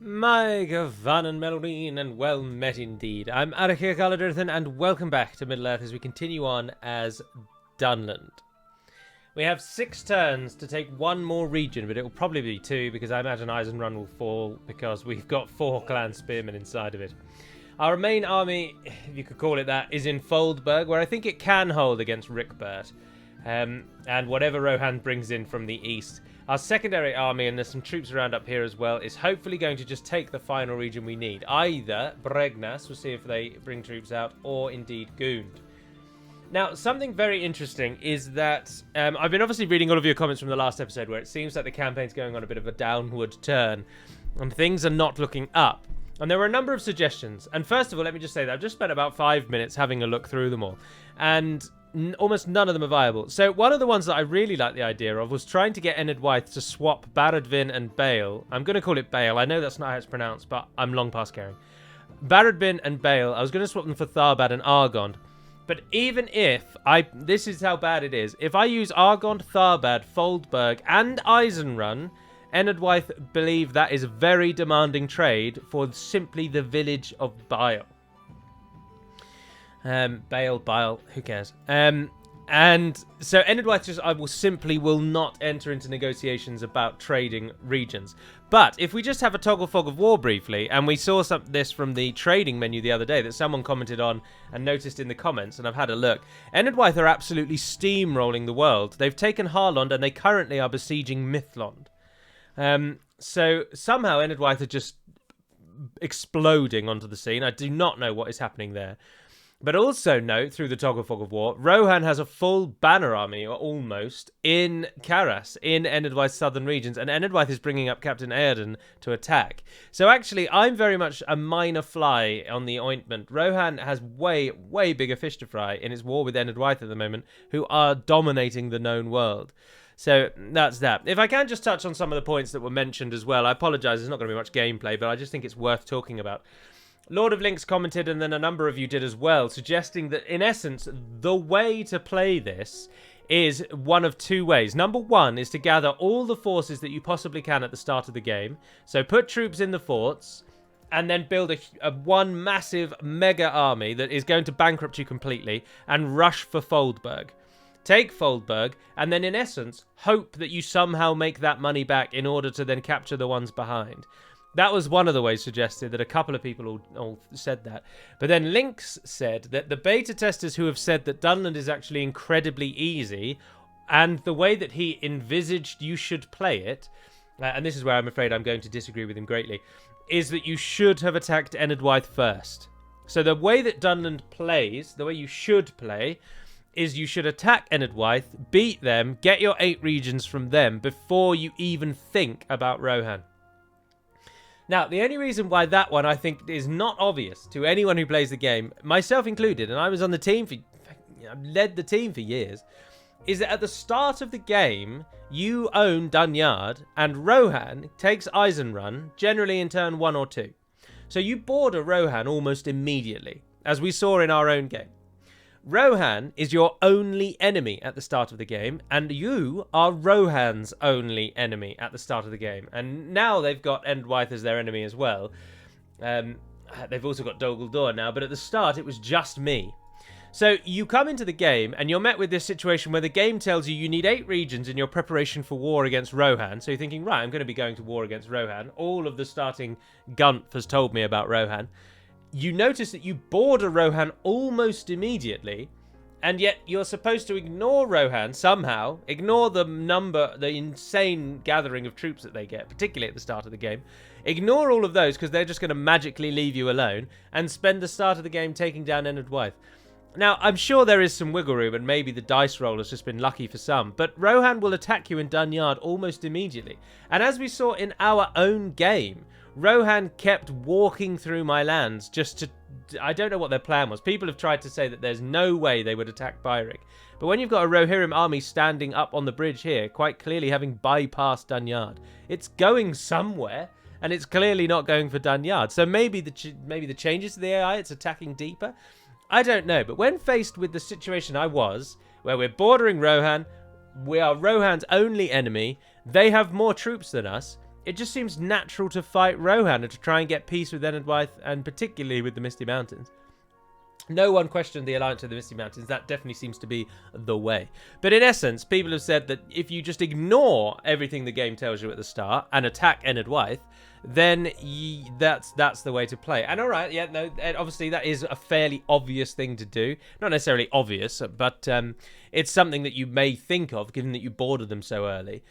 My Gavan and Melodyne, and well met indeed. I'm Adrian and welcome back to Middle-earth as we continue on as Dunland. We have 6 turns to take one more region, but it will probably be 2 because I imagine Eisenrun will fall because we've got 4 clan spearmen inside of it. Our main army, if you could call it that, is in Foldberg, where I think it can hold against Rickbert, and whatever Rohan brings in from the east. Our secondary army, and there's some troops around up here as well, is hopefully going to just take the final region we need. Either Bregnas, we'll see if they bring troops out, or indeed Gund. Now, something very interesting is that I've been obviously reading all of your comments from the last episode where it seems like the campaign's going on a bit of a downward turn and things are not looking up. And there were a number of suggestions. And first of all, let me just say that I've just spent about 5 minutes having a look through them all. And almost none of them are viable. So one of the ones that I really liked the idea of was trying to get Enid Wythe to swap Baradvin and Bale. I'm going to call it Bale. I know that's not how it's pronounced, but I'm long past caring. Baradvin and Bale, I was going to swap them for Tharbad and Argond. But even if this is how bad it is. If I use Argond, Tharbad, Foldberg, and Eisenrun, Enid Wythe believe that is a very demanding trade for simply the village of Bile. Bile, who cares? And so Enid Wythe just, I will not enter into negotiations about trading regions. But if we just have a toggle fog of war briefly, and we saw this from the trading menu the other day that someone commented on and noticed in the comments, and I've had a look. Enid Wythe are absolutely steamrolling the world. They've taken Harlond and they currently are besieging Mithlond. So somehow Enid Wythe are just exploding onto the scene. I do not know what is happening there. But also note, through the toggle fog of war, Rohan has a full banner army, or almost, in Karas, in Enid Wythe's southern regions, and Enid Wythe is bringing up Captain Aerden to attack. So actually, I'm very much a minor fly on the ointment. Rohan has way, way bigger fish to fry in its war with Enid Wythe at the moment, who are dominating the known world. So that's that. If I can just touch on some of the points that were mentioned as well, I apologise, there's not going to be much gameplay, but I just think it's worth talking about. Lord of Links commented, and then a number of you did as well, suggesting that, in essence, the way to play this is one of 2 ways. Number 1 is to gather all the forces that you possibly can at the start of the game. So put troops in the forts, and then build one massive mega army that is going to bankrupt you completely, and rush for Foldberg. Take Foldberg, and then, in essence, hope that you somehow make that money back in order to then capture the ones behind. That was one of the ways suggested, that a couple of people all said that. But then Lynx said that the beta testers who have said that Dunland is actually incredibly easy, and the way that he envisaged you should play it, and this is where I'm afraid I'm going to disagree with him greatly, is that you should have attacked Enid Wythe first. So the way that Dunland plays, the way you should play, is you should attack Enid Wythe, beat them, get your 8 regions from them before you even think about Rohan. Now, the only reason why that one I think is not obvious to anyone who plays the game, myself included, and I was on the team I led the team for years, is that at the start of the game, you own Dunyard, and Rohan takes Eisenrun, generally in turn 1 or 2. So you border Rohan almost immediately, as we saw in our own game. Rohan is your only enemy at the start of the game, and you are Rohan's only enemy at the start of the game. And now they've got Enid Wythe as their enemy as well. They've also got Dol Guldur now, but at the start it was just me. So you come into the game, and you're met with this situation where the game tells you you need 8 regions in your preparation for war against Rohan. So you're thinking, right, I'm going to be going to war against Rohan. All of the starting gumph has told me about Rohan. You notice that you border Rohan almost immediately, and yet you're supposed to ignore Rohan somehow, ignore the insane gathering of troops that they get, particularly at the start of the game. Ignore all of those because they're just going to magically leave you alone, and spend the start of the game taking down Enid Wythe. Now, I'm sure there is some wiggle room, and maybe the dice roll has just been lucky for some, but Rohan will attack you in Dunyard almost immediately. And as we saw in our own game, Rohan kept walking through my lands just to... I don't know what their plan was. People have tried to say that there's no way they would attack Byrek. But when you've got a Rohirrim army standing up on the bridge here, quite clearly having bypassed Dunyard, it's going somewhere, and it's clearly not going for Dunyard. So maybe the changes to the AI, it's attacking deeper? I don't know. But when faced with the situation I was, where we're bordering Rohan, we are Rohan's only enemy, they have more troops than us, it just seems natural to fight Rohan and to try and get peace with Enedwaith, and particularly with the Misty Mountains. No one questioned the alliance of the Misty Mountains. That definitely seems to be the way. But in essence, people have said that if you just ignore everything the game tells you at the start and attack Enedwaith, then that's the way to play. And all right, yeah, no, obviously that is a fairly obvious thing to do. Not necessarily obvious, but it's something that you may think of, given that you bordered them so early.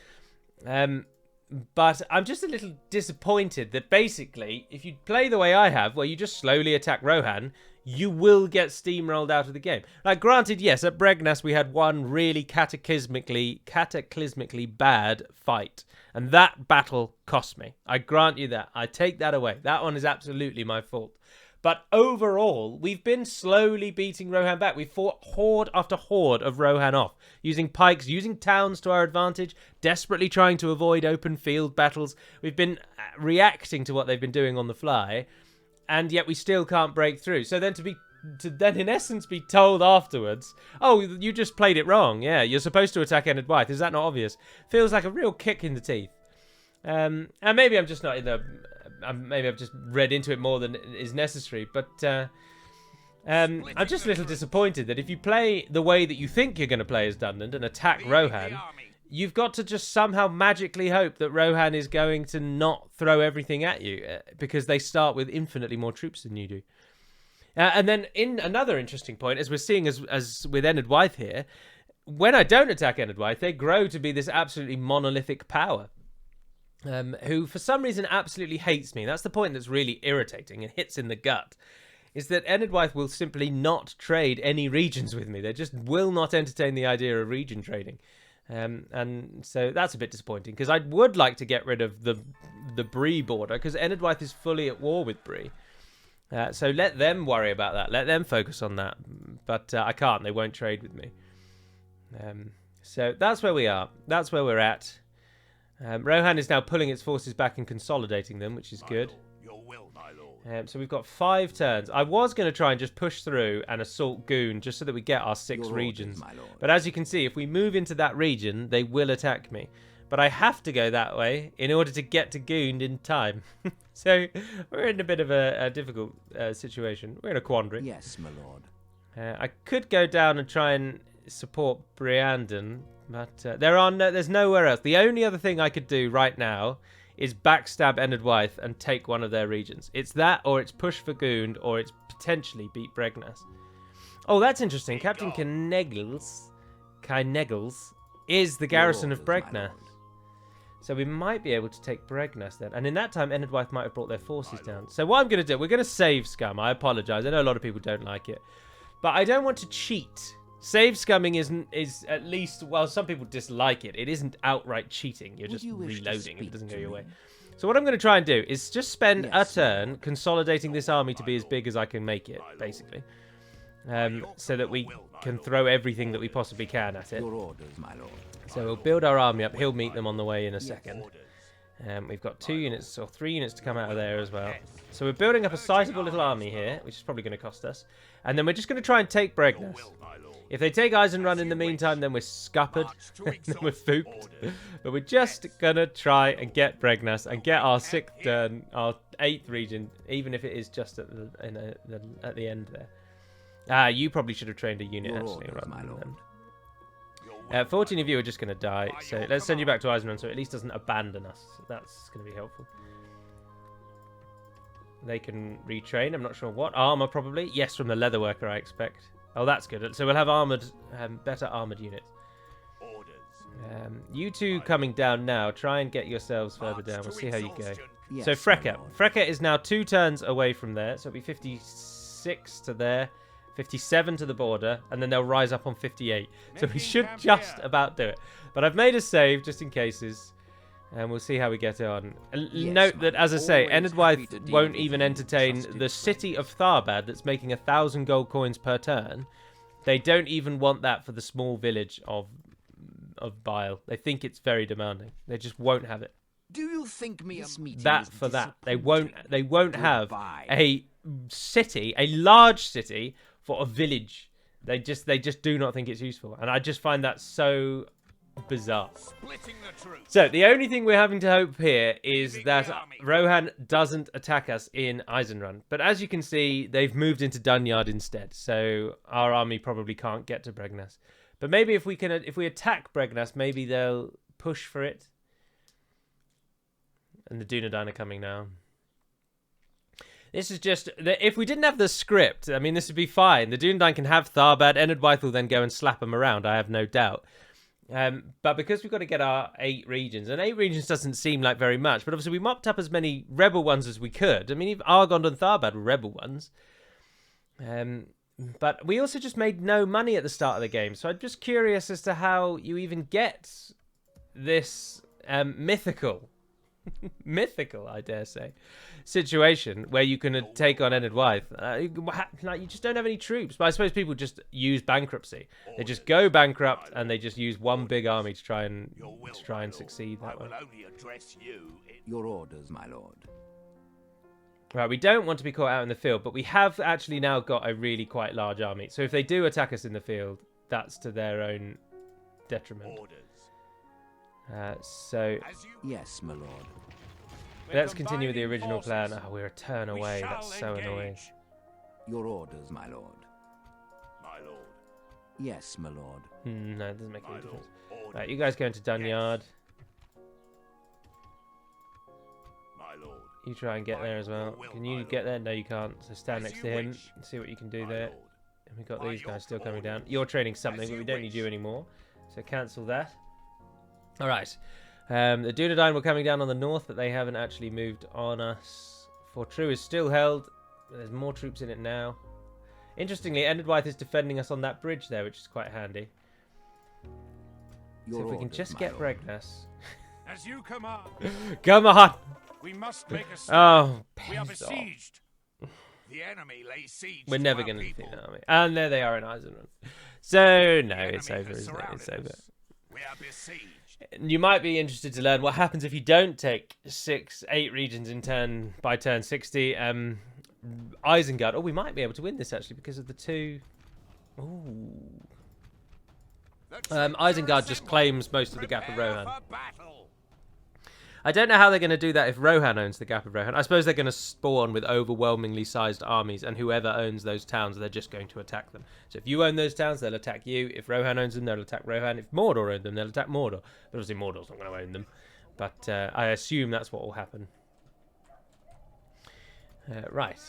But I'm just a little disappointed that basically, if you play the way I have, where you just slowly attack Rohan, you will get steamrolled out of the game. Like, granted, yes, at Bregnas we had one really cataclysmically bad fight. And that battle cost me. I grant you that. I take that away. That one is absolutely my fault. But overall, we've been slowly beating Rohan back. We fought horde after horde of Rohan off, using pikes, using towns to our advantage, desperately trying to avoid open field battles. We've been reacting to what they've been doing on the fly, and yet we still can't break through. So then to then in essence be told afterwards, oh, you just played it wrong. Yeah, you're supposed to attack Enedwaith. Is that not obvious? Feels like a real kick in the teeth. And maybe I'm just not in the... maybe I've just read into it more than is necessary, but I'm just a little disappointed that if you play the way that you think you're going to play as Dunland and attack Rohan, you've got to just somehow magically hope that Rohan is going to not throw everything at you, because they start with infinitely more troops than you do. And then in another interesting point, as we're seeing as with Enedwaith here, when I don't attack Enedwaith, they grow to be this absolutely monolithic power. Who for some reason absolutely hates me. That's the point that's really irritating and hits in the gut, is that Enedwaith will simply not trade any regions with me. They just will not entertain the idea of region trading. And so that's a bit disappointing, because I would like to get rid of the Bree border, because Enedwaith is fully at war with Bree. So let them worry about that. Let them focus on that. But I can't. They won't trade with me. So that's where we are. That's where we're at. Rohan is now pulling its forces back and consolidating them, which is good. So we've got 5 turns. I was going to try and just push through and assault Goon, just so that we get our 6 regions. But as you can see, if we move into that region, they will attack me. But I have to go that way in order to get to Goon in time. So we're in a bit of a difficult situation. We're in a quandary. Yes, my lord. I could go down and try and support Briandon, but there's nowhere else. The only other thing I could do right now is backstab Enedwaith and take one of their regions. It's that, or it's push for Goond, or it's potentially beat Bregnas. Oh, that's interesting. Captain Kynegels is the garrison of Bregnas. So we might be able to take Bregnas then. And in that time, Enedwaith might have brought their forces down. So what I'm going to do, we're going to save scum. I apologise. I know a lot of people don't like it. But I don't want to cheat. Save scumming is at least, well, some people dislike it. It isn't outright cheating. You're just reloading and it doesn't go your way. So what I'm going to try and do is just spend a turn consolidating this army to be as big as I can make it, basically. So that we can throw everything that we possibly can at it. So we'll build our army up. He'll meet them on the way in a second. We've got 2 units or 3 units to come out of there as well. So we're building up a sizable little army here, which is probably going to cost us. And then we're just going to try and take Bregnas. If they take Eisenrun in the meantime, then we're scuppered. Then we're fooped. But we're just going to try and get Bregnas and get our 6th turn, our 8th region, even if it is just at the end there. You probably should have trained a unit, actually, rather than them. 14 of you are just going to die, so let's send you back to Eisenrun so it at least doesn't abandon us. That's going to be helpful. They can retrain, I'm not sure what. Armor, probably. Yes, from the leatherworker, I expect. Oh, that's good. So we'll have armored, better armored units. You two coming down now. Try and get yourselves further down. We'll see how you go. Yes, so Freka. Freka is now 2 turns away from there, so it'll be 56 to there. 57 to the border, and then they'll rise up on 58. So we should just about do it. But I've made a save just in cases, and we'll see how we get on. Note that, as I say, Enedwaith won't even entertain the city of Tharbad that's making 1,000 gold coins per turn. They don't even want that for the small village of Bile. They think it's very demanding. They just won't have it. Do you think me that for that? They won't have a city, a large city, for a village. They just do not think it's useful, and I just find that so bizarre. Splitting the troops. So the only thing we're having to hope here is that Rohan doesn't attack us in Eisenrun. But as you can see, they've moved into Dunyard instead, so our army probably can't get to Bregnas. But maybe if we attack Bregnas, maybe they'll push for it. And the Dunedain are coming now. This is just... If we didn't have the script, I mean, this would be fine. The Dunedain can have Tharbad. Enedwaith will then go and slap them around, I have no doubt. But because we've got to get our 8 regions, and 8 regions doesn't seem like very much, but obviously we mopped up as many rebel ones as we could. I mean, even Argond and Tharbad were rebel ones. But we also just made no money at the start of the game, so I'm just curious as to how you even get this mythical, I dare say, situation where you can take on Enedwaith. Like, you just don't have any troops. But I suppose people just use bankruptcy. They just go bankrupt and they just use one big army to try and succeed that way. Your orders, my lord. Right, we don't want to be caught out in the field, but we have actually now got a really quite large army. So if they do attack us in the field, that's to their own detriment. Yes, my lord. Let's continue with the original plan. Oh, we're a turn away. That's so annoying. Your orders, my lord. My lord. Yes, my lord. No, it doesn't make any difference. Right, you guys go into Dunyard. My lord. You try and get there as well. Can you get there? No, you can't. So stand next to him and see what you can do there. And we've got these guys still coming down. You're training something, but we don't need you anymore. So cancel that. All right. The Dunedain were coming down on the north, but they haven't actually moved on us. Fortrue is still held. There's more troops in it now. Interestingly, Enedwaith is defending us on that bridge there, which is quite handy. So if we can just get Bregnas. As you command. Come on! We must make a stand. Oh, we are besieged. The enemy lays siege. We're never going to defeat the army. And there they are in Eisenrun. So, no, it's over, isn't it? It's over. We are besieged. You might be interested to learn what happens if you don't take 8 regions in by turn 60. Isengard. Oh, we might be able to win this actually because of the 2. Ooh. Isengard just claims most of the Gap of Rohan. I don't know how they're going to do that if Rohan owns the Gap of Rohan. I suppose they're going to spawn with overwhelmingly sized armies, and whoever owns those towns, they're just going to attack them. So if you own those towns, they'll attack you. If Rohan owns them, they'll attack Rohan. If Mordor owns them, they'll attack Mordor. But obviously Mordor's not going to own them. But I assume that's what will happen. Right.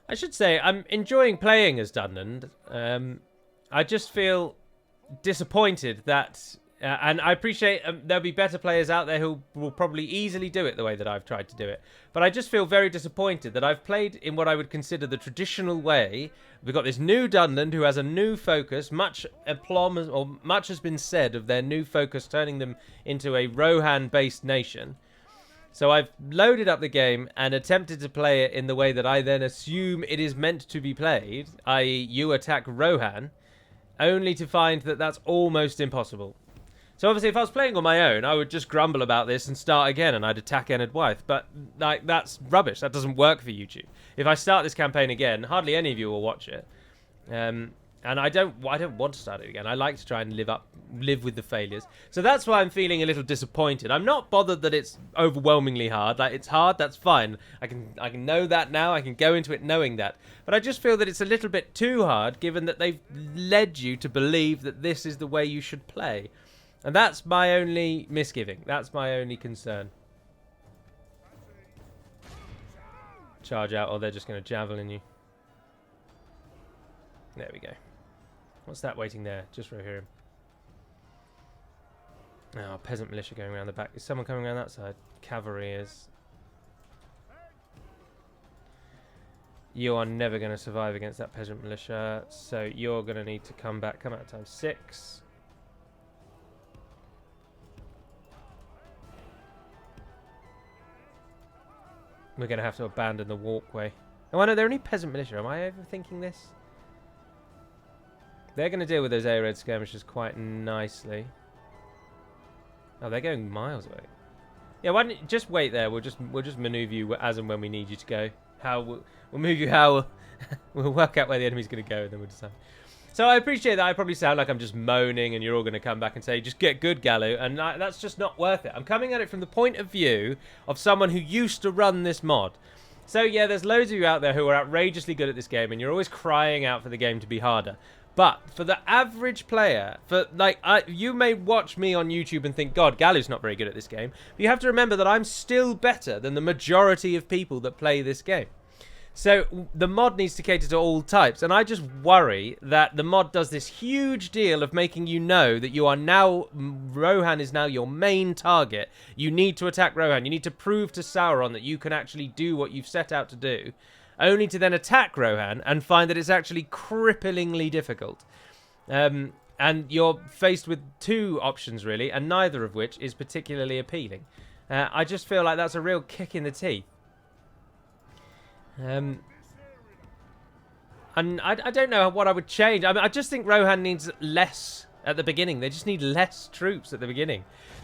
I should say, I'm enjoying playing as Dunland. I just feel disappointed that... and I appreciate there'll be better players out there who will probably easily do it the way that I've tried to do it. But I just feel very disappointed that I've played in what I would consider the traditional way. We've got this new Dunland who has a new focus. Much aplomb, or much has been said of their new focus turning them into a Rohan-based nation. So I've loaded up the game and attempted to play it in the way that I then assume it is meant to be played, i.e. you attack Rohan, only to find that that's almost impossible. So obviously, if I was playing on my own, I would just grumble about this and start again, and I'd attack Enedwaith. But like, that's rubbish. That doesn't work for YouTube. If I start this campaign again, hardly any of you will watch it. And I don't want to start it again. I like to try and live with the failures. So that's why I'm feeling a little disappointed. I'm not bothered that it's overwhelmingly hard. Like, it's hard. That's fine. I can know that now. I can go into it knowing that. But I just feel that it's a little bit too hard, given that they've led you to believe that this is the way you should play. And that's my only misgiving. That's my only concern. Charge out, or they're just going to javelin you. There we go. What's that waiting there? Just right here. Oh, peasant militia going around the back. Is someone coming around that side? Cavalry is. You are never going to survive against that peasant militia. So you're going to need to come back. Come out times 6. We're going to have to abandon the walkway. Oh, I know there are any peasant militia. Am I overthinking this? They're going to deal with those air raid skirmishers quite nicely. Oh, they're going miles away. Yeah, why don't you just wait there? We'll just maneuver you as and when we need you to go. We'll move you how we'll work out where the enemy's going to go, and then we'll decide. So I appreciate that. I probably sound like I'm just moaning and you're all going to come back and say, just get good, Gallo. And that's just not worth it. I'm coming at it from the point of view of someone who used to run this mod. So yeah, there's loads of you out there who are outrageously good at this game and you're always crying out for the game to be harder. But for the average player, you may watch me on YouTube and think, God, Gallo's not very good at this game. But you have to remember that I'm still better than the majority of people that play this game. So the mod needs to cater to all types, and I just worry that the mod does this huge deal of making you know that you are now, Rohan is now your main target. You need to attack Rohan. You need to prove to Sauron that you can actually do what you've set out to do, only to then attack Rohan and find that it's actually cripplingly difficult. And you're faced with two options, really, and neither of which is particularly appealing. I just feel like that's a real kick in the teeth. And I don't know what I would change. I mean, I just think Rohan needs less at the beginning. They just need less troops at the beginning.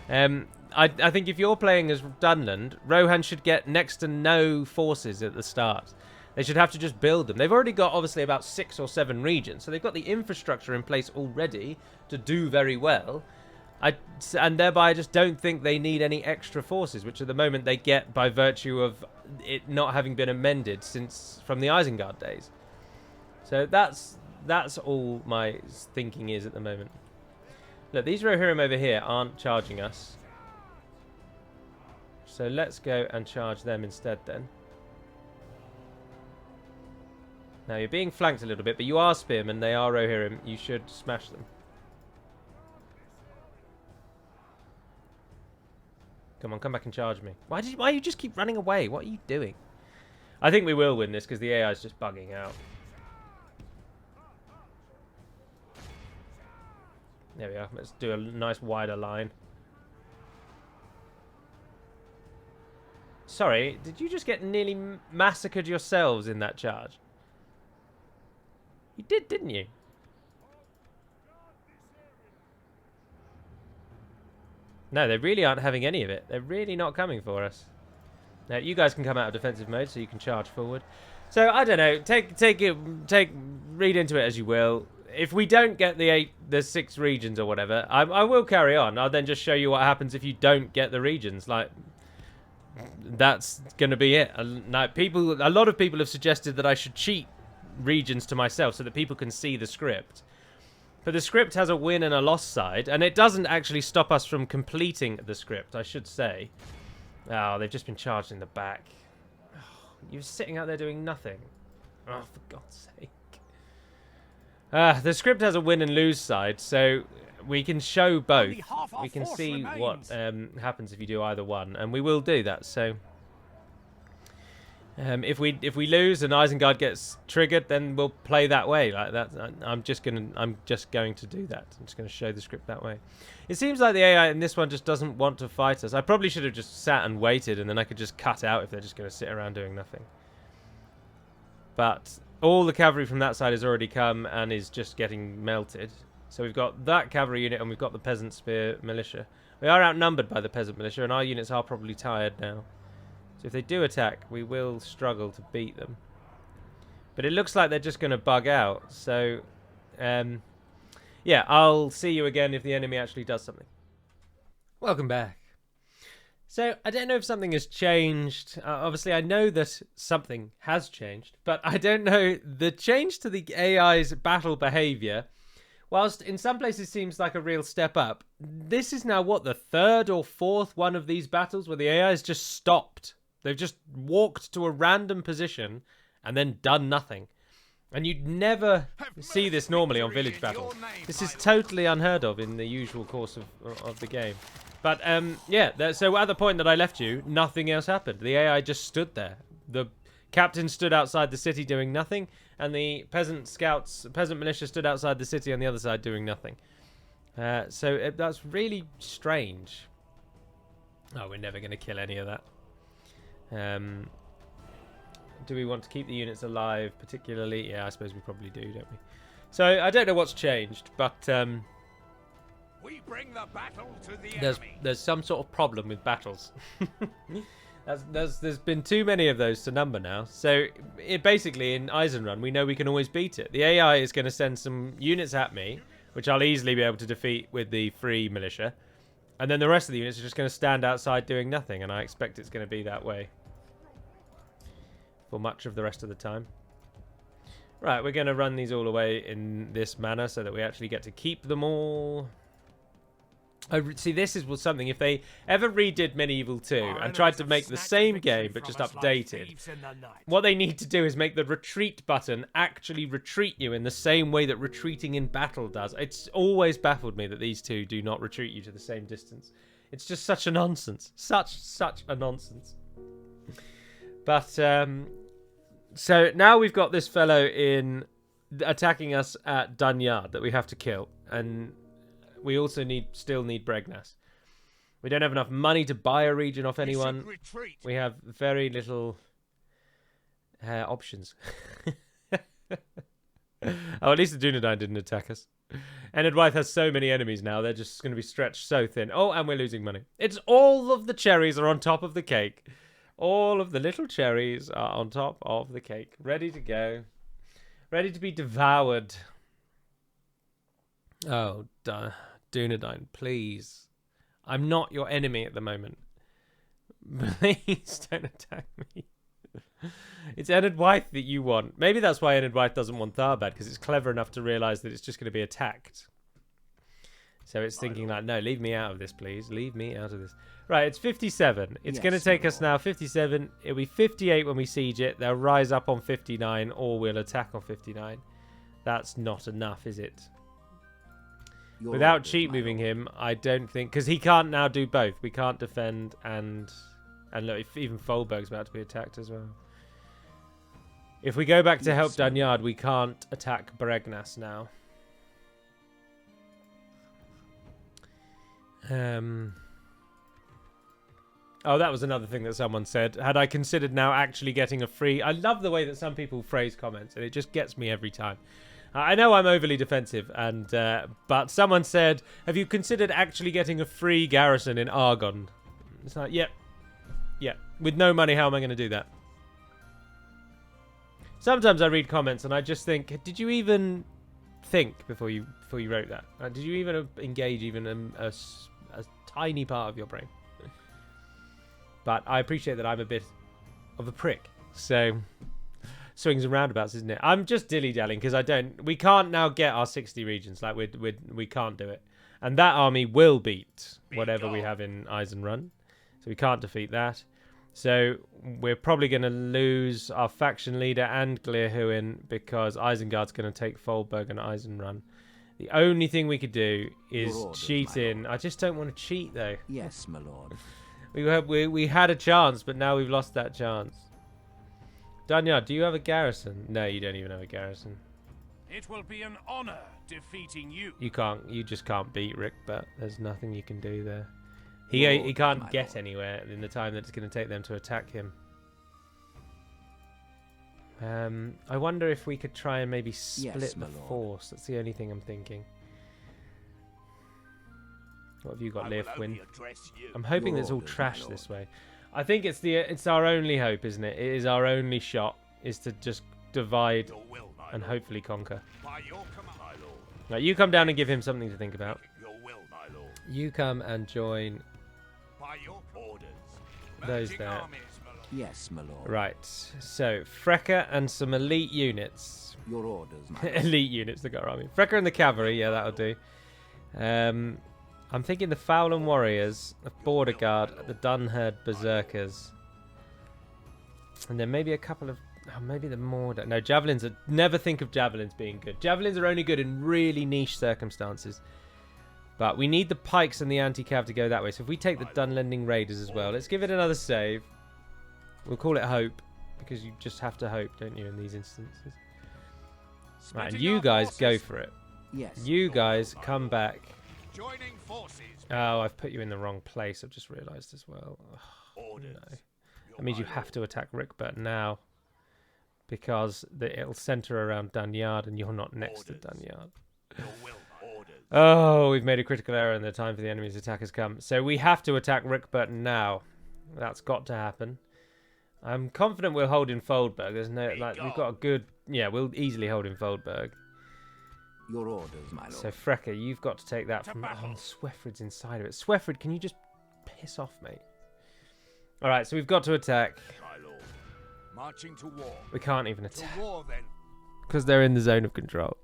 I think if you're playing as Dunland, Rohan should get next to no forces at the start. They should have to just build them. They've already got, obviously, about 6 or 7 regions, so they've got the infrastructure in place already to do very well. And thereby I just don't think they need any extra forces, which at the moment they get by virtue of it not having been amended since from the Isengard days. So that's all my thinking is at the moment. Look, these Rohirrim over here aren't charging us. So let's go and charge them instead then. Now you're being flanked a little bit, but you are spearmen, they are Rohirrim. You should smash them. Come on, come back and charge me. Why do you just keep running away? What are you doing? I think we will win this because the AI is just bugging out. There we are. Let's do a nice wider line. Sorry, did you just get nearly massacred yourselves in that charge? You did, didn't you? No, they really aren't having any of it. They're really not coming for us. Now, you guys can come out of defensive mode, so you can charge forward. So, I don't know. Read into it as you will. If we don't get the 6 regions or whatever, I will carry on. I'll then just show you what happens if you don't get the regions. Like, that's going to be it. Now, a lot of people have suggested that I should cheat regions to myself so that people can see the script. But the script has a win and a loss side, and it doesn't actually stop us from completing the script, I should say. Oh, they've just been charged in the back. Oh, you're sitting out there doing nothing. Oh, for God's sake. The script has a win and lose side, so we can show both. We can see what happens if you do either one, and we will do that, so... if we lose and Isengard gets triggered, then we'll play that way like that. I'm just going to do that. I'm just going to show the script that way. It seems like the AI in this one just doesn't want to fight us. I probably should have just sat and waited, and then I could just cut out if they're just going to sit around doing nothing. But all the cavalry from that side has already come and is just getting melted. So we've got that cavalry unit and we've got the peasant spear militia. We are outnumbered by the peasant militia, and our units are probably tired now. So if they do attack, we will struggle to beat them. But it looks like they're just going to bug out. So, yeah, I'll see you again if the enemy actually does something. Welcome back. So, I don't know if something has changed. Obviously, I know that something has changed. But I don't know the change to the AI's battle behaviour. Whilst in some places seems like a real step up, this is now, what, the 3rd or 4th one of these battles where the AI has just stopped. They've just walked to a random position and then done nothing. And you'd never see this normally on village battles. This is totally unheard of in the usual course of the game. But, yeah, so at the point that I left you, nothing else happened. The AI just stood there. The captain stood outside the city doing nothing, and the peasant militia stood outside the city on the other side doing nothing. So that's really strange. Oh, we're never going to kill any of that. Do we want to keep the units alive particularly? Yeah, I suppose we probably do, don't we? So I don't know what's changed, but we bring the battle to the enemy. There's some sort of problem with battles. There's been too many of those to number now. So basically in Eisenrun, we know we can always beat it. The AI is going to send some units at me, which I'll easily be able to defeat with the free militia. And then the rest of the units are just going to stand outside doing nothing. And I expect it's going to be that way for much of the rest of the time. Right, we're going to run these all away in this manner so that we actually get to keep them all. See, this was something, if they ever redid Medieval 2 and tried to make the same game but just updated, what they need to do is make the retreat button actually retreat you in the same way that retreating in battle does. It's always baffled me that these two do not retreat you to the same distance. It's just such a nonsense. Such a nonsense. But, so now we've got this fellow attacking us at Dunyard that we have to kill, and we also still need Bregnas. We don't have enough money to buy a region off anyone. We have very little options. Oh, at least the Dunyard didn't attack us. Enedwaith has so many enemies now, they're just going to be stretched so thin. Oh, and we're losing money. It's all of the cherries are on top of the cake. All of the little cherries are on top of the cake. Ready to go. Ready to be devoured. Oh, Dunedain, please. I'm not your enemy at the moment. Please don't attack me. It's Enedwaith that you want. Maybe that's why Enedwaith doesn't want Tharbad, because it's clever enough to realise that it's just going to be attacked. So it's thinking like, no, leave me out of this, please. Leave me out of this. Right, it's 57. It's going to take us now 57. It'll be 58 when we siege it. They'll rise up on 59, or we'll attack on 59. That's not enough, is it? Without cheat moving him, I don't think... Because he can't now do both. We can't defend and look, even Foldberg's about to be attacked as well. If we go back to help Dunyard, we can't attack Bregnas now. Oh, that was another thing that someone said. Had I considered now actually getting a free... I love the way that some people phrase comments, and it just gets me every time. I know I'm overly defensive, but someone said, have you considered actually getting a free garrison in Argonne? It's like, yep. Yeah. With no money, how am I going to do that? Sometimes I read comments and I just think, did you even think before you wrote that? Did you even engage even a tiny part of your brain? But I appreciate that I'm a bit of a prick. So, swings and roundabouts, isn't it? I'm just dilly-dallying because we can't now get our 60 regions. Like, we can't do it. And that army will beat whatever we have in Eisenrun. So we can't defeat that. So we're probably going to lose our faction leader and Glirhuin because Isengard's going to take Foldberg and Eisenrun. The only thing we could do is cheat in. I just don't want to cheat, though. Yes, my lord. We had a chance, but now we've lost that chance. Dunyard, do you have a garrison? No, you don't even have a garrison. It will be an honor defeating you. You just can't beat Rick, but there's nothing you can do there. He can't get anywhere in the time that it's going to take them to attack him. I wonder if we could try and maybe split the force. That's the only thing I'm thinking. What have you got, Leofwin? I'm hoping that it's all trash this way. I think it's our only hope, isn't it? It is our only shot, is to just divide and hopefully conquer. Now, you come down and give him something to think about. You come and join those there. Yes, my lord. Right, so Frecker and some elite units. Your orders, my lord. Elite units, the got army. Frecker and the cavalry, yeah, that'll do. I'm thinking the Fowland Warriors, the Border Guard, the Dunherd Berserkers. And then maybe a couple of... Oh, maybe the Mordor... No, Javelins are... Never think of Javelins being good. Javelins are only good in really niche circumstances. But we need the Pikes and the Anti-Cav to go that way. So if we take the Dunlending Raiders as well, let's give it another save. We'll call it Hope. Because you just have to hope, don't you, in these instances. Right, and you guys go for it. Yes. You guys come back. Joining forces. Oh, I've put you in the wrong place. I've just realised as well. Oh, no. That means you have to attack Rickbert now. Because it'll centre around Dunyard and you're not next to Dunyard. Oh, we've made a critical error and the time for the enemy's attack has come. So we have to attack Rickbert now. That's got to happen. I'm confident we'll hold in Foldberg. There's no we've got a good we'll easily hold in Foldberg. Your orders, my lord. So Frecker, you've got to take that from Swefrid's inside of it. Swefrid, can you just piss off, mate? All right, so we've got to attack. My lord. Marching to war. We can't even attack To war, then. because they're in the zone of control.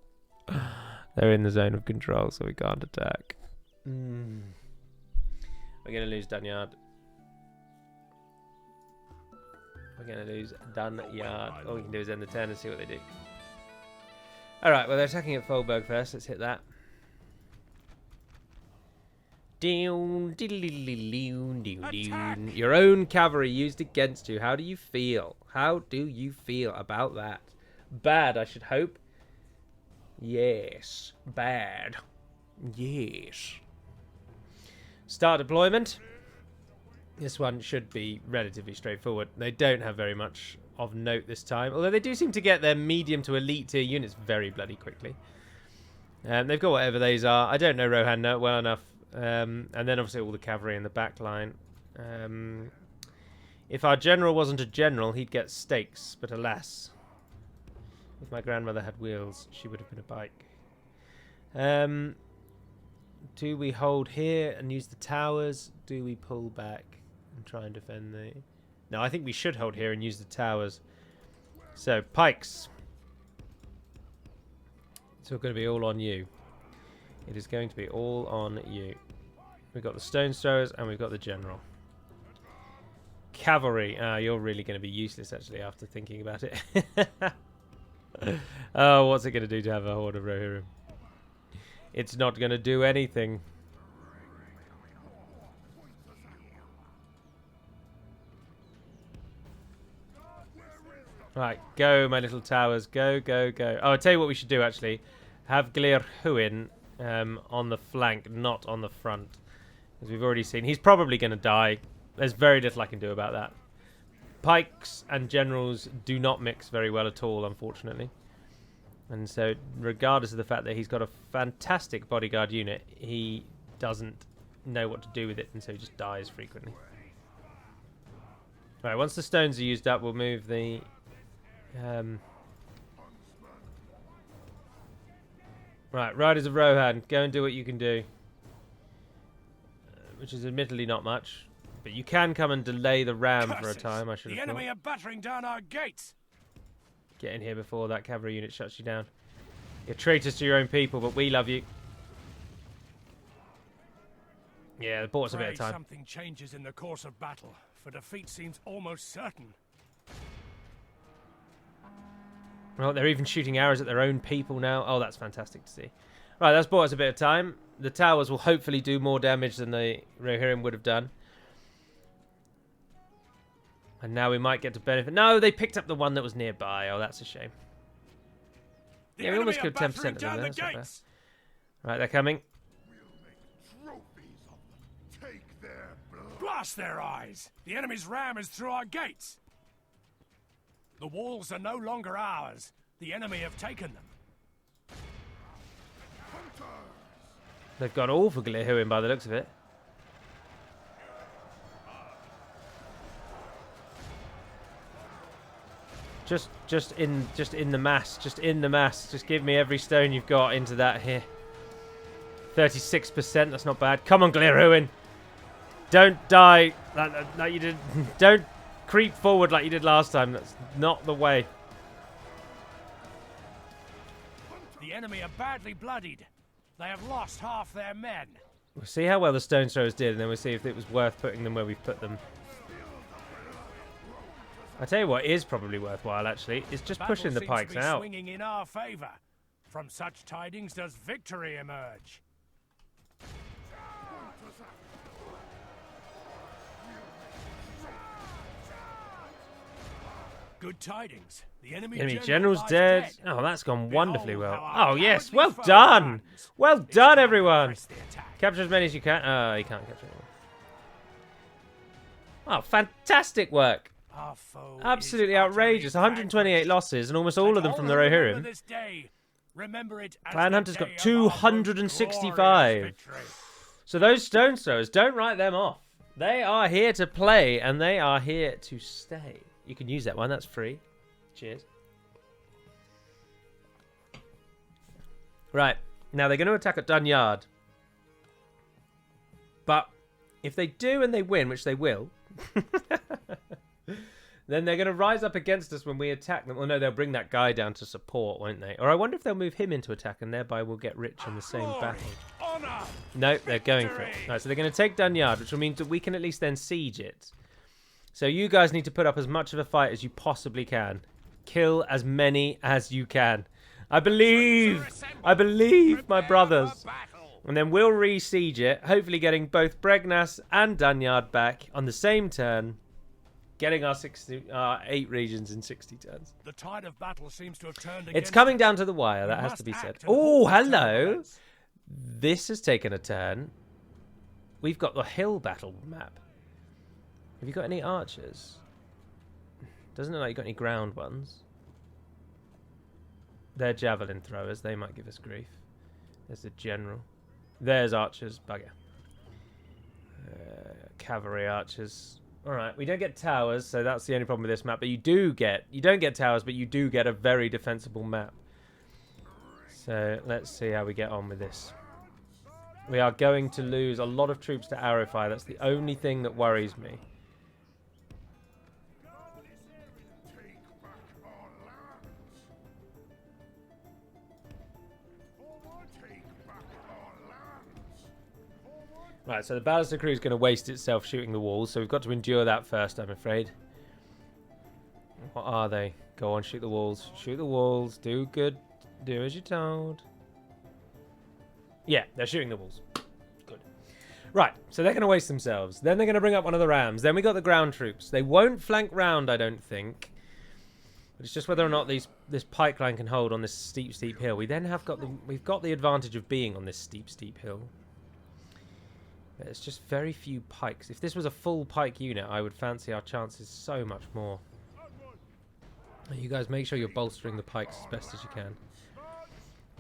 They're in the zone of control, so we can't attack. We're gonna lose Dunyard. We're going to lose Dunyard. All we can do is end the turn and see what they do. Alright, well, they're attacking at Foldberg first. Let's hit that. Your own cavalry used against you. How do you feel? How do you feel about that? Bad, I should hope. Yes. Bad. Yes. Start deployment. This one should be relatively straightforward. They don't have very much of note this time, although they do seem to get their medium to elite tier units very bloody quickly. They've got whatever these are. I don't know Rohan well enough. And then obviously all the cavalry in the back line. If our general wasn't a general, he'd get stakes, but alas. If my grandmother had wheels, she would have been a bike. Do we hold here and use the towers? Do we pull back and try and defend the... No, I think we should hold here and use the towers. So, pikes. It's all going to be all on you. It is going to be all on you. We've got the stone throwers and we've got the general. Cavalry. You're really going to be useless, actually, after thinking about it. Oh, what's it going to do to have a horde of Rohirrim? It's not going to do anything. Right, go, my little towers. Go, go, go. Oh, I'll tell you what we should do, actually. Have Glir Huin on the flank, not on the front. As we've already seen. He's probably going to die. There's very little I can do about that. Pikes and generals do not mix very well at all, unfortunately. And so, regardless of the fact that he's got a fantastic bodyguard unit, he doesn't know what to do with it, and so he just dies frequently. Right, once the stones are used up, we'll move the... Right, Riders of Rohan, go and do what you can do. Which is admittedly not much. But you can come and delay the ram for a time, I should have thought. The enemy are battering down our gates. Get in here before that cavalry unit shuts you down. You're traitors to your own people, but we love you. Yeah, they bought us a bit of time. Something changes in the course of battle, for defeat seems almost certain. Well, they're even shooting arrows at their own people now. Oh, that's fantastic to see. Right, that's bought us a bit of time. The towers will hopefully do more damage than the Rohirrim would have done. And now we might get to benefit. No, they picked up the one that was nearby. Oh, that's a shame. Yeah, we almost killed 10% of them. That's not bad. Right, they're coming. Blast their eyes! The enemy's ram is through our gates. The walls are no longer ours. The enemy have taken them. They've got all for Glirhuin by the looks of it. Just in the mass. Just in the mass. Just give me every stone you've got into that here. 36%. That's not bad. Come on, Glirhuin. Don't die like you did. Don't creep forward like you did last time. That's not the way. The enemy are badly bloodied. They have lost half their men. We'll see how well the stone throwers did, and then we'll see if it was worth putting them where we've put them. I tell you what is probably worthwhile, actually, is just pushing the pikes out. Swinging in our favor. From such tidings does victory emerge. Good tidings. The enemy general's dead. Oh, that's gone wonderfully well. Oh, yes. Well done. Well done, everyone. Capture as many as you can. Oh, you can't capture them. Oh, fantastic work. Absolutely outrageous. 128 losses, and almost all of them from the Rohirrim. Clan Hunter's got 265. So those stone throwers, don't write them off. They are here to play, and they are here to stay. You can use that one. That's free. Cheers. Right. Now, they're going to attack at Dunyard. But if they do and they win, which they will, then they're going to rise up against us when we attack them. Well, no, they'll bring that guy down to support, won't they? Or I wonder if they'll move him into attack, and thereby we'll get rich in the same battle. No, they're going for it. Right, so they're going to take Dunyard, which will mean that we can at least then siege it. So you guys need to put up as much of a fight as you possibly can. Kill as many as you can. I believe, my brothers. And then we'll re-siege it, hopefully getting both Bregnas and Dunyard back on the same turn, getting our 8 regions in 60 turns. The tide of battle seems to have turned it's coming down to the wire, that has to be said. Oh, hello! This has taken a turn. We've got the hill battle map. Have you got any archers? Doesn't look like you've got any ground ones. They're javelin throwers. They might give us grief. There's the general. There's archers. Bugger. Cavalry archers. Alright, we don't get towers, so that's the only problem with this map. But you don't get towers, but you do get a very defensible map. So let's see how we get on with this. We are going to lose a lot of troops to arrow fire. That's the only thing that worries me. Right, so the Ballister crew is going to waste itself shooting the walls, so we've got to endure that first, I'm afraid. What are they? Go on, shoot the walls. Shoot the walls. Do good. Do as you're told. Yeah, they're shooting the walls. Good. Right, so they're going to waste themselves. Then they're going to bring up one of the rams. Then we got the ground troops. They won't flank round, I don't think. But it's just whether or not this pike line can hold on this steep, steep hill. We then we've got the advantage of being on this steep, steep hill. There's just very few pikes. If this was a full pike unit, I would fancy our chances so much more. You guys make sure you're bolstering the pikes as best as you can.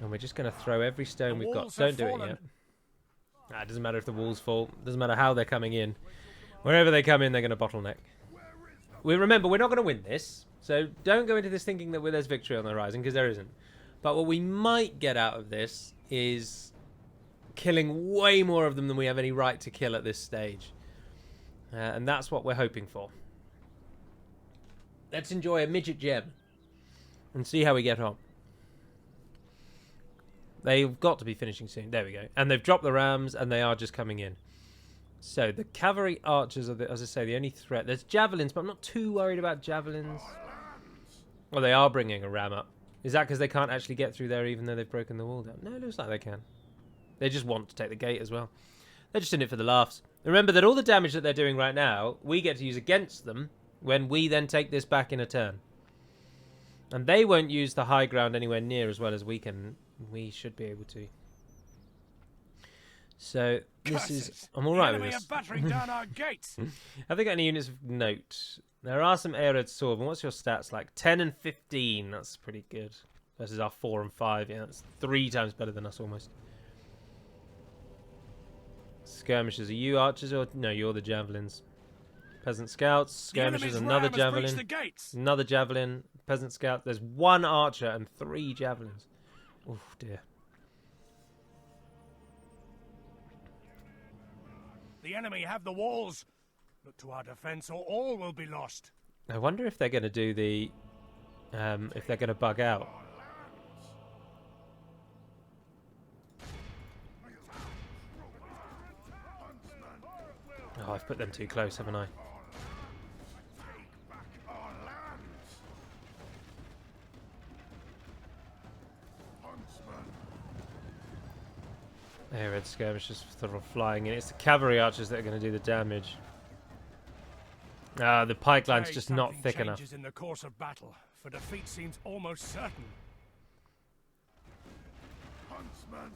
And we're just going to throw every stone we've got. Don't do it yet. It doesn't matter if the walls fall. It doesn't matter how they're coming in. Wherever they come in, they're going to bottleneck. Remember, we're not going to win this. So don't go into this thinking that there's victory on the horizon, because there isn't. But what we might get out of this is killing way more of them than we have any right to kill at this stage. And that's what we're hoping for. Let's enjoy a midget gem and see how we get on. They've got to be finishing soon. There we go. And they've dropped the rams, and they are just coming in. So the cavalry archers are, as I say, the only threat. There's javelins, but I'm not too worried about javelins. Well, they are bringing a ram up. Is that because they can't actually get through there even though they've broken the wall down? No, it looks like they can. They just want to take the gate as well. They're just in it for the laughs. Remember that all the damage that they're doing right now, we get to use against them when we then take this back in a turn. And they won't use the high ground anywhere near as well as we can. We should be able to. So this is... I'm alright with this. Battering down our gates. Have they got any units of note? There are some Aered Sword. What's your stats like? 10 and 15. That's pretty good. Versus our 4 and 5. Yeah, that's 3 times better than us almost. Skirmishers. Are you archers or... No, you're the javelins. Peasant scouts. Skirmishers. Another javelin. Another javelin. Peasant scout. There's 1 archer and 3 javelins. Oh dear. The enemy have the walls. Look to our defense or all will be lost. I wonder if they're going to do the... if they're going to bug out. Oh, I've put them too close, haven't I? Airhead skirmishers sort of flying in. It's the cavalry archers that are going to do the damage. The pike line's just not thick enough. In the course of battle, for defeat seems almost certain. Huntsman.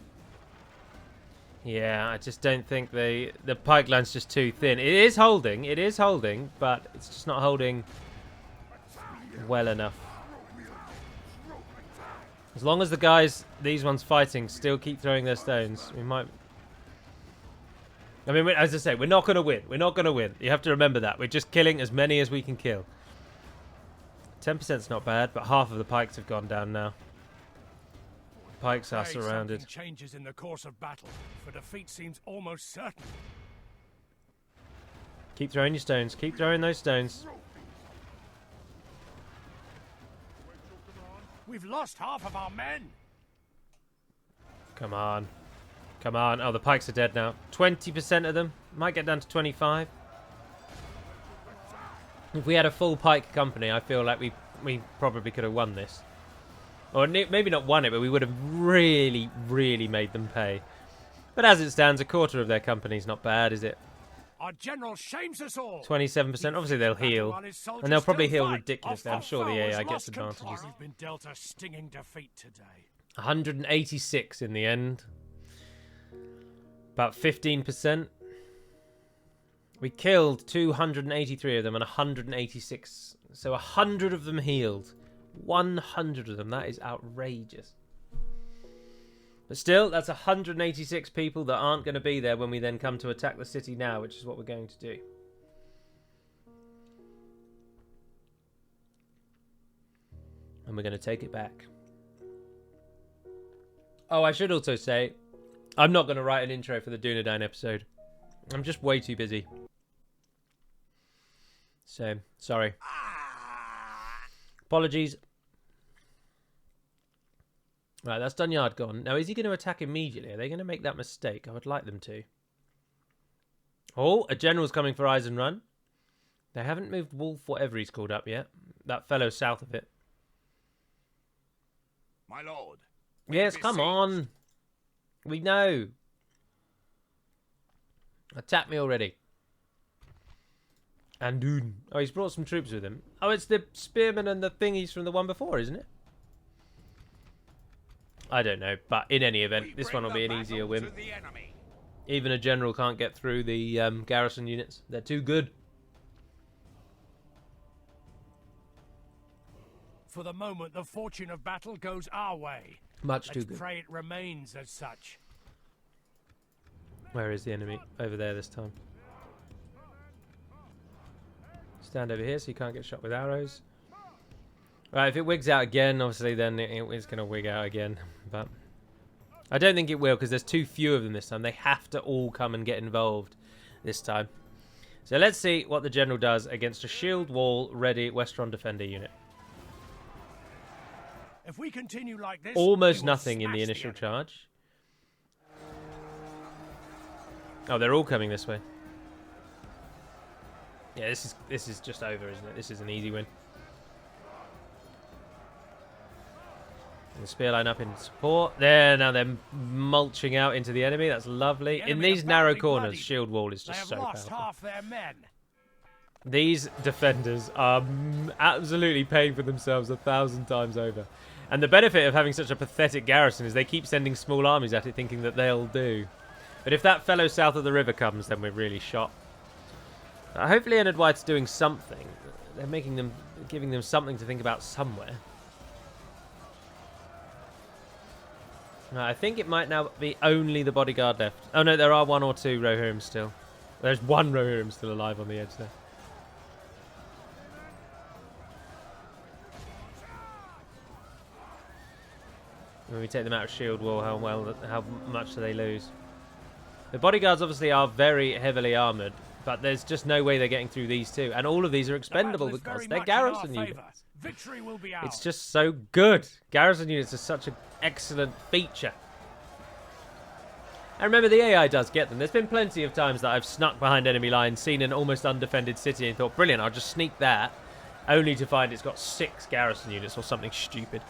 Yeah, I just don't think the pike line's just too thin. It is holding, but it's just not holding well enough. As long as the guys, these ones fighting, still keep throwing their stones, we might... I mean, as I say, we're not going to win. We're not going to win. You have to remember that. We're just killing as many as we can kill. 10%'s not bad, but half of the pikes have gone down now. Pikes are surrounded. Something changes in the course of battle, for defeat seems almost certain. Keep throwing your stones. Keep throwing those stones. We've lost half of our men. Come on. Come on. Oh, the pikes are dead now. 20% of them. Might get down to 25. If we had a full pike company, I feel like we probably could have won this. Or maybe not won it, but we would have really, really made them pay. But as it stands, a quarter of their company's not bad, is it? Our general shames us all. 27%. Obviously, they'll heal. And they'll probably heal ridiculously. I'm sure the AI gets advantages. We've been dealt a stinging defeat today. 186 in the end. About 15%. We killed 283 of them and 186. So 100 of them healed. 100 of them. That is outrageous. But still, that's 186 people that aren't going to be there when we then come to attack the city now, which is what we're going to do. And we're going to take it back. Oh, I should also say, I'm not going to write an intro for the Dunyard episode. I'm just way too busy. So, sorry. Apologies. Right, that's Dunyard gone. Now, is he going to attack immediately? Are they going to make that mistake? I would like them to. Oh, a general's coming for Eisenrun. They haven't moved Wolf, whatever he's called up yet. That fellow south of it. My lord. Yes, come on. We know. Attack me already. Andun. Oh, he's brought some troops with him. Oh, it's the spearmen and the thingies from the one before, isn't it? I don't know, but in any event, this one will be an easier win. Even a general can't get through the garrison units. They're too good. For the moment, the fortune of battle goes our way. Much too good. Let's pray it remains as such. Where is the enemy? Over there this time. Stand over here so you can't get shot with arrows. Right, if it wigs out again, obviously then it's going to wig out again. But I don't think it will because there's too few of them this time. They have to all come and get involved this time. So let's see what the general does against a shield wall ready Westron defender unit. If we continue like this, almost nothing in the initial charge. Oh, they're all coming this way. Yeah, this is just over, isn't it? This is an easy win. And the spear line up in support. There, now they're mulching out into the enemy. That's lovely. In these narrow corners, shield wall is just so powerful. Half their men. These defenders are absolutely paying for themselves 1,000 times over. And the benefit of having such a pathetic garrison is they keep sending small armies at it thinking that they'll do. But if that fellow south of the river comes, then we're really shot. Hopefully Ennard White's doing something. They're giving them something to think about somewhere. I think it might now be only the bodyguard left. Oh no, there are one or two Rohirrim still. There's one Rohirrim still alive on the edge there. When we take them out of shield wall, how much do they lose? The bodyguards obviously are very heavily armoured, but there's just no way they're getting through these two. And all of these are expendable because they're garrison units. Victory will be ours. It's just so good. Garrison units are such an excellent feature. And remember, the AI does get them. There's been plenty of times that I've snuck behind enemy lines, seen an almost undefended city and thought, brilliant, I'll just sneak that, only to find it's got 6 garrison units or something stupid.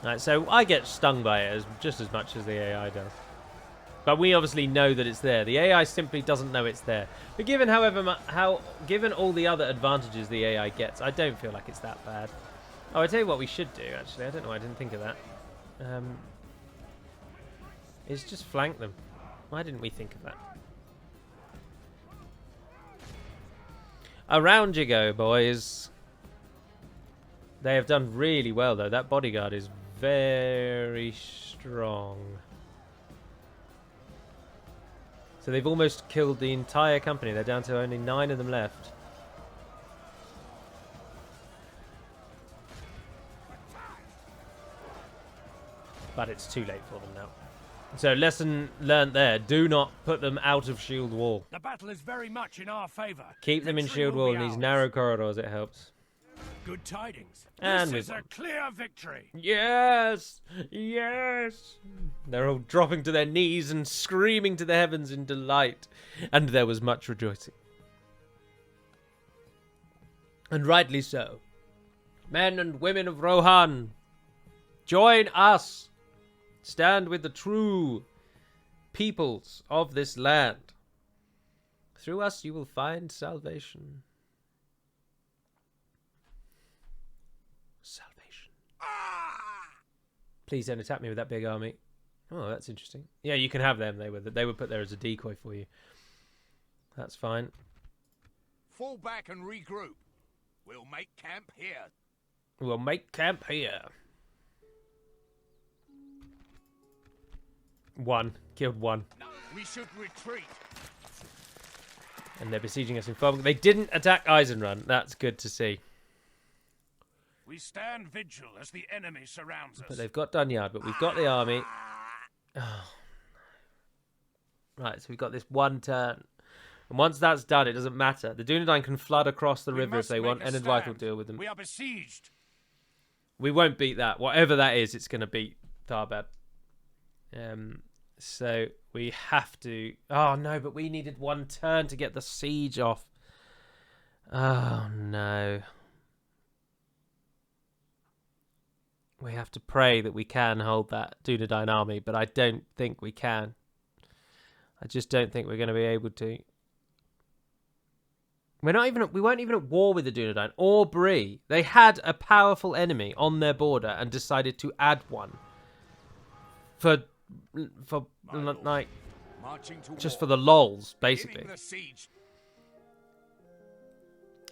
Right, so I get stung by it just as much as the AI does. But we obviously know that it's there. The AI simply doesn't know it's there. But given, given all the other advantages the AI gets, I don't feel like it's that bad. Oh, I tell you what we should do, actually. I don't know why I didn't think of that. Is just flank them. Why didn't we think of that? Around you go, boys. They have done really well, though. That bodyguard is very strong. So they've almost killed the entire company. They're down to only 9 of them left. But it's too late for them now. So lesson learnt there. Do not put them out of shield wall. The battle is very much in our favor. Keep them in Victory shield will wall be in these ours. narrow corridors. It helps. Good tidings. And this is we've a clear victory. Yes! Yes! They're all dropping to their knees and screaming to the heavens in delight. And there was much rejoicing. And rightly so. Men and women of Rohan, join us. Stand with the true peoples of this land. Through us you will find salvation. Salvation. Please don't attack me with that big army. Oh, that's interesting. Yeah, you can have them. They were put there as a decoy for you. That's fine. Fall back and regroup. We'll make camp here. We'll make camp here. 1. Killed 1. We should retreat. And they're besieging us in Foldberg. They didn't attack Eisenrun. That's good to see. We stand vigil as the enemy surrounds us. But they've got Dunyard, but we've got the army. Oh. Right, so we've got this 1 turn. And once that's done, it doesn't matter. The Dunedain can flood across the river if they want, and Dwight will deal with them. We are besieged. We won't beat that. Whatever that is, it's going to beat Tharbad. So we have to... Oh, no, but we needed 1 turn to get the siege off. Oh, no. We have to pray that we can hold that Dunedain army, but I don't think we can. I just don't think we're going to be able to. We weren't even at war with the Dunedain or Bree. They had a powerful enemy on their border and decided to add one. For like, just for the lols, basically.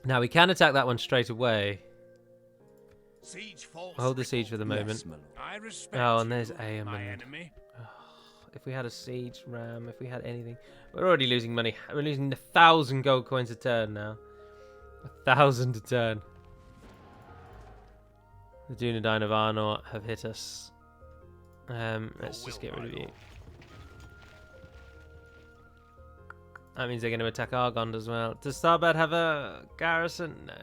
Now we can attack that one straight away. Hold the siege for the moment. I respect Oh, and there's you, Aemon. my enemy. If we had a siege ram, if we had anything, we're already losing money. We're losing 1,000 gold coins a turn now. 1,000 a turn. The Dunedain of Arnor have hit us. Let's just get rid of you. That means they're going to attack Argond as well. Does Tharbad have a garrison? No.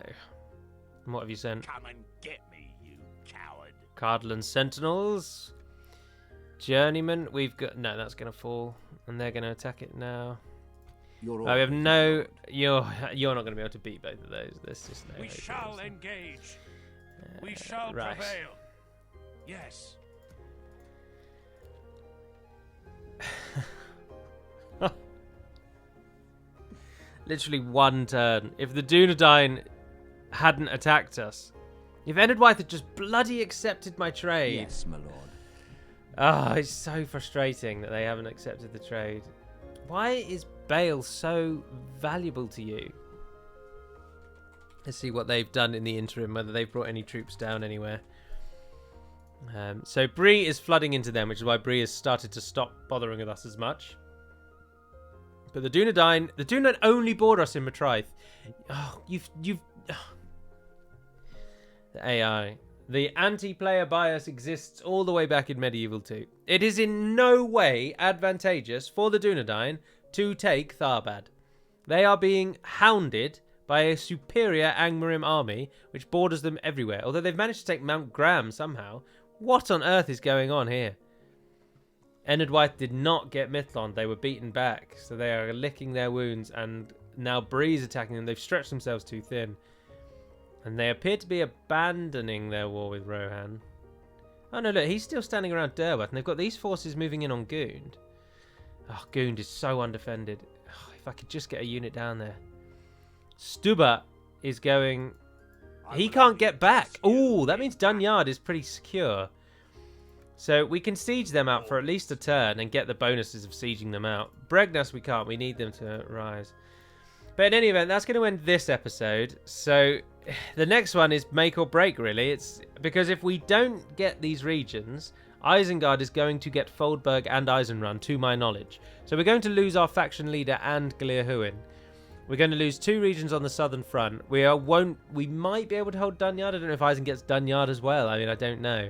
And what have you sent? Come and get me, you coward. Cardland Sentinels. Journeyman. We've got... No, that's going to fall. And they're going to attack it now. We have no... You're not going to be able to beat both of those. There's just no... We shall engage. We shall right. prevail. Yes. Literally 1 turn. If the Dunedain hadn't attacked us, if Enedwythe had just bloody accepted my trade. Yes, my lord. Ah, it's so frustrating that they haven't accepted the trade. Why is Bale so valuable to you? Let's see what they've done in the interim, whether they've brought any troops down anywhere. So Bree is flooding into them, which is why Bree has started to stop bothering with us as much. But the Dunedain only border us in Matrice. Oh, you've. Oh. The AI. The anti-player bias exists all the way back in Medieval 2. It is in no way advantageous for the Dunedain to take Tharbad. They are being hounded by a superior Angmarim army, which borders them everywhere. Although they've managed to take Mount Graham somehow. What on earth is going on here? Enedwythe did not get Mithlond. They were beaten back. So they are licking their wounds. And now Bree's attacking them. They've stretched themselves too thin. And they appear to be abandoning their war with Rohan. Oh no, look, he's still standing around Derwath. And they've got these forces moving in on Gund. Oh, Gund is so undefended. Oh, if I could just get a unit down there. Stuba is going... He can't get back. Oh, that means Dunyard is pretty secure. So we can siege them out for at least a turn and get the bonuses of sieging them out. Bregnas we can't. We need them to rise. But in any event, that's going to end this episode. So the next one is make or break, really. It's because if we don't get these regions, Isengard is going to get Foldberg and Eisenrun, to my knowledge. So we're going to lose our faction leader and Glirhuin. We're going to lose 2 regions on the southern front. We might be able to hold Dunyard. I don't know if Eisen gets Dunyard as well. I mean, I don't know.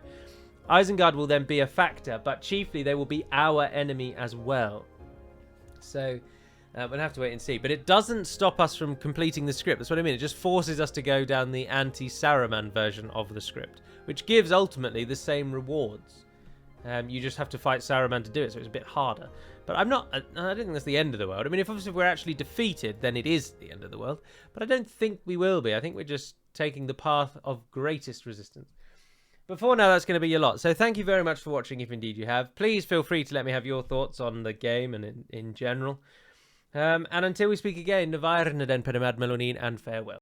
Isengard will then be a factor, but chiefly they will be our enemy as well. So we'll have to wait and see. But it doesn't stop us from completing the script. That's what I mean. It just forces us to go down the anti-Saruman version of the script, which gives ultimately the same rewards. You just have to fight Saruman to do it, so it's a bit harder. But I don't think that's the end of the world. I mean, if obviously we're actually defeated, then it is the end of the world. But I don't think we will be. I think we're just taking the path of greatest resistance. But for now, that's going to be a lot. So thank you very much for watching, if indeed you have. Please feel free to let me have your thoughts on the game and in general. And until we speak again, Navair Naden Penamad Melonin and farewell.